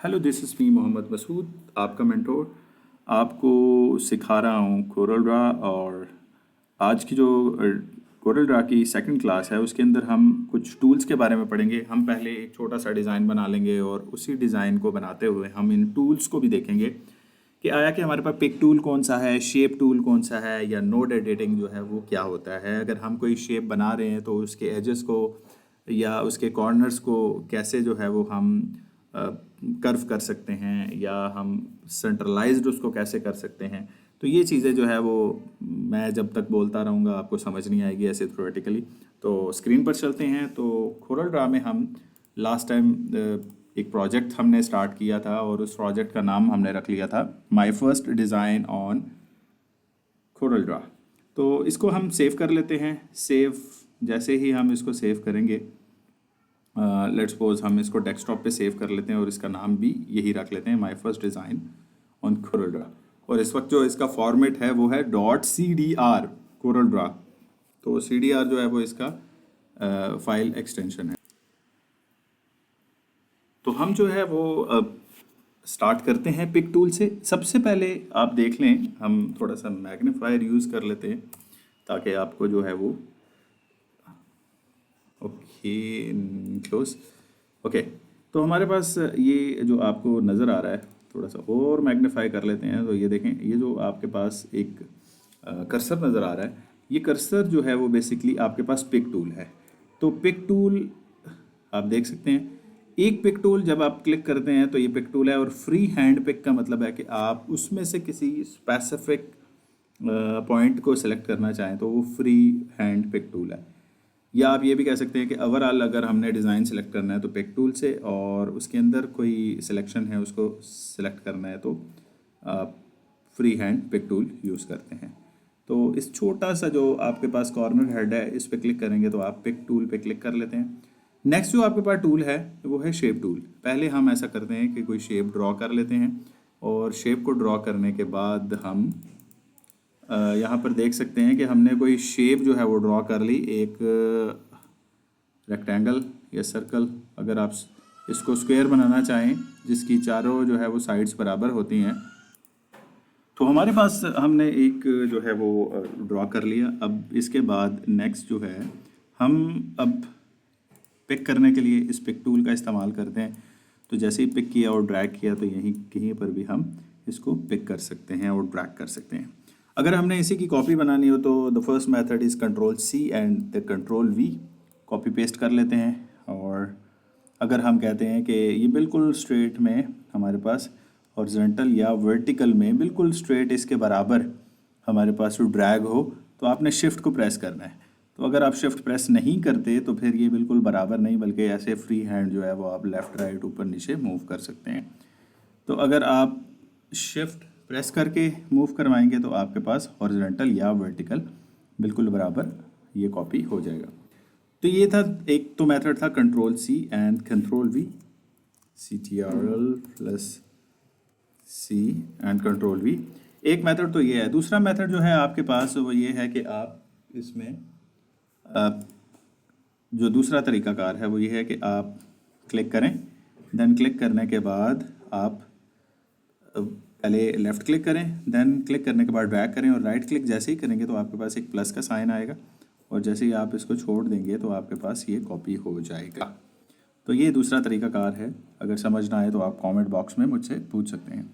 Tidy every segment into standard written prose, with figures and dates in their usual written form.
Hello, this is me Mohammad Masood, आपका mentor. आपको सिखा रहा हूँ कोरल ड्रा। और आज की जो कोरल ड्रा की सेकंड क्लास है उसके अंदर हम कुछ टूल्स के बारे में पढ़ेंगे। हम पहले एक छोटा सा डिज़ाइन बना लेंगे और उसी डिज़ाइन को बनाते हुए हम इन टूल्स को भी देखेंगे कि आया कि हमारे पास पिक टूल कौन सा है, शेप टूल कौन सा है, या नोड एडिटिंग जो है वो क्या होता है। अगर हम कोई शेप बना रहे हैं तो उसके एजेस को या उसके कॉर्नर्स को कैसे जो है वो हम कर्व कर सकते हैं, या हम सेंट्रलाइज्ड उसको कैसे कर सकते हैं। तो ये चीज़ें जो है वो मैं जब तक बोलता रहूँगा आपको समझ नहीं आएगी ऐसे थ्योरेटिकली। तो स्क्रीन पर चलते हैं। तो कोरल ड्रा में हम लास्ट टाइम एक प्रोजेक्ट हमने स्टार्ट किया था और उस प्रोजेक्ट का नाम हमने रख लिया था my first design on Corel Draw. तो इसको हम सेव कर लेते हैं। सेव जैसे ही हम इसको सेव करेंगे, लेट्स सपोज हम इसको डेस्कटॉप पे सेव कर लेते हैं और इसका नाम भी यही रख लेते हैं my first design on Corel Draw. और इस वक्त जो इसका फॉर्मेट है वो है .cdr कोरल ड्रा। तो CDR जो है वो इसका फाइल एक्सटेंशन है। तो हम जो है वो स्टार्ट करते हैं पिक टूल से। सबसे पहले आप देख लें, हम थोड़ा सा मैग्नीफायर यूज़ कर लेते हैं ताकि आपको जो है वो ओके क्लोज। ओके, तो हमारे पास ये जो आपको नज़र आ रहा है, थोड़ा सा और मैग्नीफाई कर लेते हैं। तो ये देखें, ये जो आपके पास एक कर्सर नज़र आ रहा है, ये कर्सर जो है वो बेसिकली आपके पास पिक टूल है। तो पिक टूल आप देख सकते हैं, एक पिक टूल जब आप क्लिक करते हैं तो ये पिक टूल है। और फ्री हैंड पिक का मतलब है कि आप उसमें से किसी स्पेसिफिक पॉइंट को सिलेक्ट करना चाहें तो वो फ्री हैंड पिक टूल है। या आप ये भी कह सकते हैं कि ओवरऑल अगर हमने डिज़ाइन सेलेक्ट करना है तो पिक टूल से, और उसके अंदर कोई सिलेक्शन है उसको सिलेक्ट करना है तो आप free hand pick tool use करते हैं। तो इस छोटा सा जो आपके पास कॉर्नर हेड है, इस पे क्लिक करेंगे तो आप पिक टूल पे क्लिक कर लेते हैं। नेक्स्ट जो आपके पास टूल है वो है शेप टूल। पहले हम ऐसा करते हैं कि कोई शेप ड्रॉ कर लेते हैं, और शेप को ड्रॉ करने के बाद हम यहाँ पर देख सकते हैं कि हमने कोई शेप जो है वो ड्रॉ कर ली, एक रेक्टेंगल या सर्कल। अगर आप इसको स्क्वायर बनाना चाहें जिसकी चारों जो है वो साइड्स बराबर होती हैं, तो हमारे पास हमने एक जो है वो ड्रॉ कर लिया। अब इसके बाद नेक्स्ट जो है, हम अब पिक करने के लिए इस पिक टूल का इस्तेमाल करते हैं। तो जैसे ही पिक किया और ड्रैग किया तो यहीं कहीं पर भी हम इसको पिक कर सकते हैं और ड्रैग कर सकते हैं। अगर हमने इसी की कॉपी बनानी हो तो the first method is Ctrl+C and the Ctrl+V। Copy paste कर लेते हैं। और अगर हम कहते हैं कि ये बिल्कुल स्ट्रेट में हमारे पास हॉरिजॉन्टल या वर्टिकल में बिल्कुल स्ट्रेट इसके बराबर हमारे पास जो ड्रैग हो, तो आपने शिफ्ट को प्रेस करना है। तो अगर आप शिफ्ट प्रेस नहीं करते तो फिर ये बिल्कुल बराबर नहीं, बल्कि ऐसे फ्री हैंड जो है वो आप लेफ़्ट राइट ऊपर नीचे मूव कर सकते हैं। तो अगर आप शिफ्ट प्रेस करके मूव करवाएंगे तो आपके पास हॉरिजॉन्टल या वर्टिकल बिल्कुल बराबर ये कॉपी हो जाएगा। तो ये था, एक तो मेथड था Ctrl+C and Ctrl+V, Ctrl+C and Ctrl+V। एक मेथड तो ये है। दूसरा मेथड जो है आपके पास वो ये है कि आप इसमें जो दूसरा तरीकाकार है वो ये है कि आप क्लिक करें, देन क्लिक करने के बाद आप पहले लेफ़्ट क्लिक करें, देन क्लिक करने के बाद ड्रैग करें, और राइट क्लिक जैसे ही करेंगे तो आपके पास एक प्लस का साइन आएगा, और जैसे ही आप इसको छोड़ देंगे तो आपके पास ये कॉपी हो जाएगा। तो ये दूसरा तरीकाकार है। अगर समझ ना आए तो आप कमेंट बॉक्स में मुझसे पूछ सकते हैं।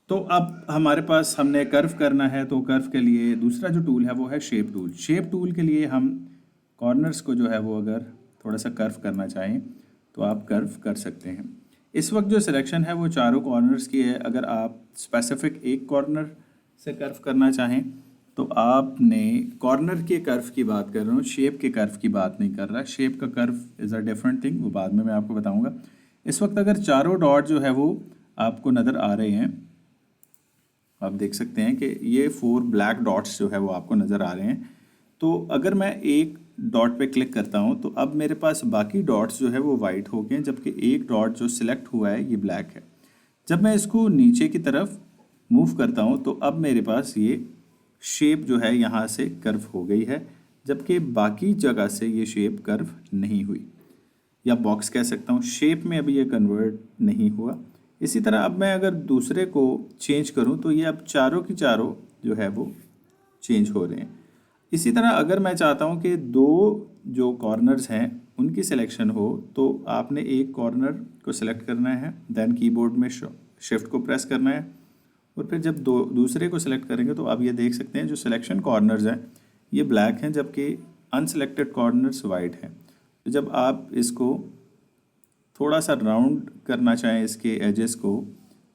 तो अब हमारे पास हमने कर्व करना है, तो कर्व के लिए दूसरा जो टूल है वो है शेप टूल। शेप टूल के लिए हम कॉर्नर्स को जो है वो अगर थोड़ा सा कर्व करना चाहें तो आप कर्व कर सकते हैं। इस वक्त जो सिलेक्शन है वो चारों कॉर्नर्स की है। अगर आप स्पेसिफिक एक कॉर्नर से कर्व करना चाहें तो आपने कॉर्नर के कर्व की बात कर रहा हूँ, शेप के कर्व की बात नहीं कर रहा। शेप का curve is a different thing, वो बाद में मैं आपको बताऊंगा। इस वक्त अगर चारों डॉट जो है वो आपको नज़र आ रहे हैं, आप देख सकते हैं कि ये 4 ब्लैक डॉट्स जो है वो आपको नज़र आ रहे हैं। तो अगर मैं एक डॉट पे क्लिक करता हूँ तो अब मेरे पास बाकी डॉट्स जो है वो वाइट हो गए हैं, जबकि एक डॉट जो सिलेक्ट हुआ है ये ब्लैक है। जब मैं इसको नीचे की तरफ मूव करता हूँ तो अब मेरे पास ये शेप जो है यहाँ से कर्व हो गई है, जबकि बाकी जगह से ये शेप कर्व नहीं हुई, या बॉक्स कह सकता हूँ। शेप में अभी ये कन्वर्ट नहीं हुआ, इसी तरह अब मैं अगर दूसरे को चेंज करूं तो ये अब चारों की चारों जो है वो चेंज हो रहे हैं। इसी तरह अगर मैं चाहता हूं कि दो जो कॉर्नर्स हैं उनकी सिलेक्शन हो तो आपने एक कॉर्नर को सिलेक्ट करना है, देन कीबोर्ड में शिफ्ट को प्रेस करना है और फिर जब दूसरे को सिलेक्ट करेंगे तो आप ये देख सकते हैं जो सिलेक्शन कॉर्नर्स हैं ये ब्लैक हैं जबकि अनसिलेक्टेड कॉर्नर्स वाइट हैं। तो जब आप इसको थोड़ा सा राउंड करना चाहें इसके एजेस को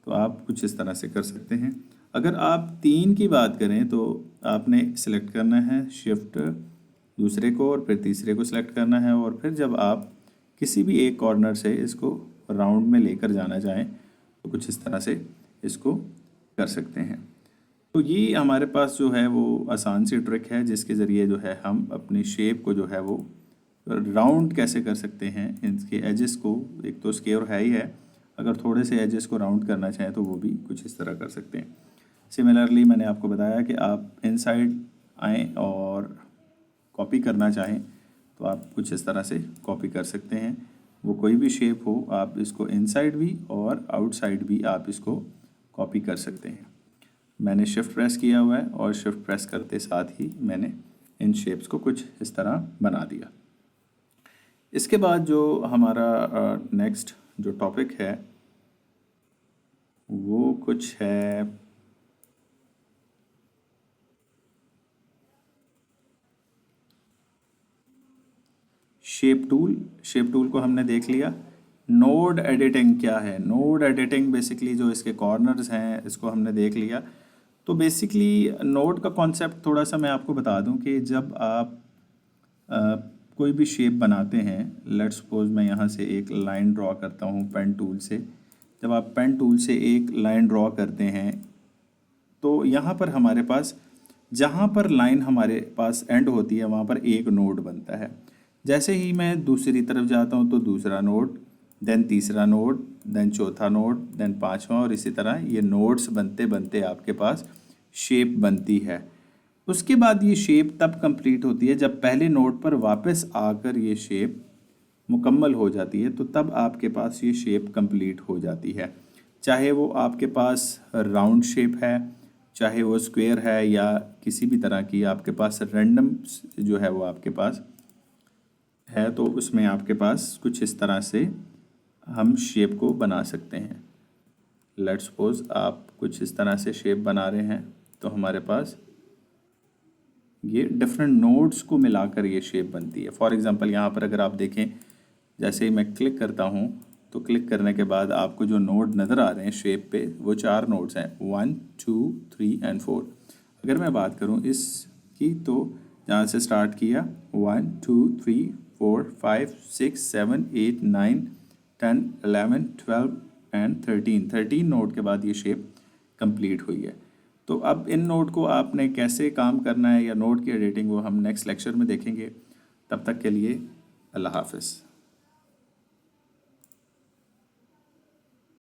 तो आप कुछ इस तरह से कर सकते हैं। अगर आप 3 की बात करें तो आपने सिलेक्ट करना है शिफ्ट दूसरे को और फिर तीसरे को सिलेक्ट करना है और फिर जब आप किसी भी एक कॉर्नर से इसको राउंड में लेकर जाना चाहें तो कुछ इस तरह से इसको कर सकते हैं। तो ये हमारे पास जो है वो आसान सी ट्रिक है जिसके ज़रिए जो है हम अपनी शेप को जो है वो राउंड कैसे कर सकते हैं। इसके एजेस को एक तो स्क्वायर है ही है, अगर थोड़े से एजेस को राउंड करना चाहें तो वो भी कुछ इस तरह कर सकते हैं। सिमिलरली मैंने आपको बताया कि आप इनसाइड आएँ और कॉपी करना चाहें तो आप कुछ इस तरह से कॉपी कर सकते हैं। वो कोई भी शेप हो आप इसको इनसाइड भी और आउटसाइड भी आप इसको कॉपी कर सकते हैं। मैंने शिफ्ट प्रेस किया हुआ है और शिफ्ट प्रेस करते साथ ही मैंने इन शेप्स को कुछ इस तरह बना दिया। इसके बाद जो हमारा नेक्स्ट जो टॉपिक है वो कुछ है शेप टूल को हमने देख लिया। नोड एडिटिंग क्या है? नोड एडिटिंग बेसिकली जो इसके कॉर्नर्स हैं इसको हमने देख लिया। तो बेसिकली नोड का कॉन्सेप्ट थोड़ा सा मैं आपको बता दूं कि जब आप कोई भी शेप बनाते हैं, लेट्स सपोज मैं यहाँ से एक लाइन ड्रॉ करता हूँ पेन टूल से। जब आप पेन टूल से एक लाइन ड्रॉ करते हैं तो यहाँ पर हमारे पास जहाँ पर लाइन हमारे पास एंड होती है वहाँ पर एक नोड बनता है। जैसे ही मैं दूसरी तरफ जाता हूँ तो दूसरा नोड, देन तीसरा नोड, देन चौथा नोड, देन पांचवा, और इसी तरह ये नोड्स बनते बनते आपके पास शेप बनती है। उसके बाद ये शेप तब कंप्लीट होती है जब पहले नोड पर वापस आकर ये शेप मुकम्मल हो जाती है, तो तब आपके पास ये शेप कंप्लीट हो जाती है। चाहे वो आपके पास राउंड शेप है, चाहे वो स्क्वायर है, या किसी भी तरह की आपके पास रैंडम जो है वो आपके पास है, तो उसमें आपके पास कुछ इस तरह से हम शेप को बना सकते हैं। लेट्स सपोज आप कुछ इस तरह से शेप बना रहे हैं तो हमारे पास ये डिफरेंट नोड्स को मिलाकर ये शेप बनती है। फॉर एग्जांपल यहाँ पर अगर आप देखें, जैसे ही मैं क्लिक करता हूँ तो क्लिक करने के बाद आपको जो नोड नज़र आ रहे हैं शेप पे वो 4 नोड्स हैं, 1 2 3 एंड 4। अगर मैं बात करूँ इसकी तो जहाँ से स्टार्ट किया 1 2 3 4 5 6 7 8 9 10 11 12 एंड 13 नोड के बाद ये शेप कंप्लीट हुई है। तो अब इन नोड को आपने कैसे काम करना है या नोड की एडिटिंग वो हम नेक्स्ट लेक्चर में देखेंगे। तब तक के लिए अल्लाह हाफ़िज़।